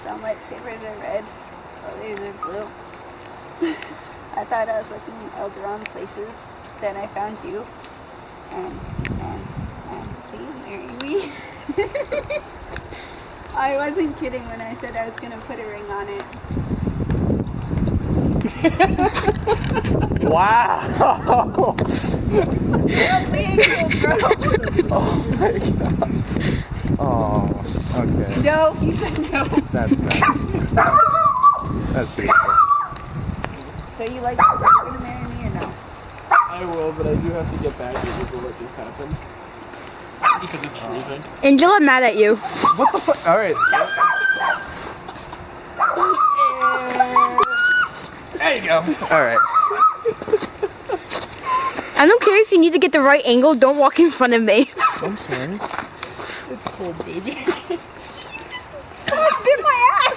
Some lightsabers are red, others are blue. I thought I was looking all the wrong places. Then I found you. And will you marry me? I wasn't kidding when I said I was going to put a ring on it. Wow! Oh my God. Oh, okay. No, he said no. That's nice. That's beautiful. So you like, are you going to marry me or no? I will, but I do have to get back to what just happened. Because it's freezing. Angela mad at you. What the fuck? All right. There you go. All right. I don't care if you need to get the right angle. Don't walk in front of me. I'm sorry. It's cold, baby.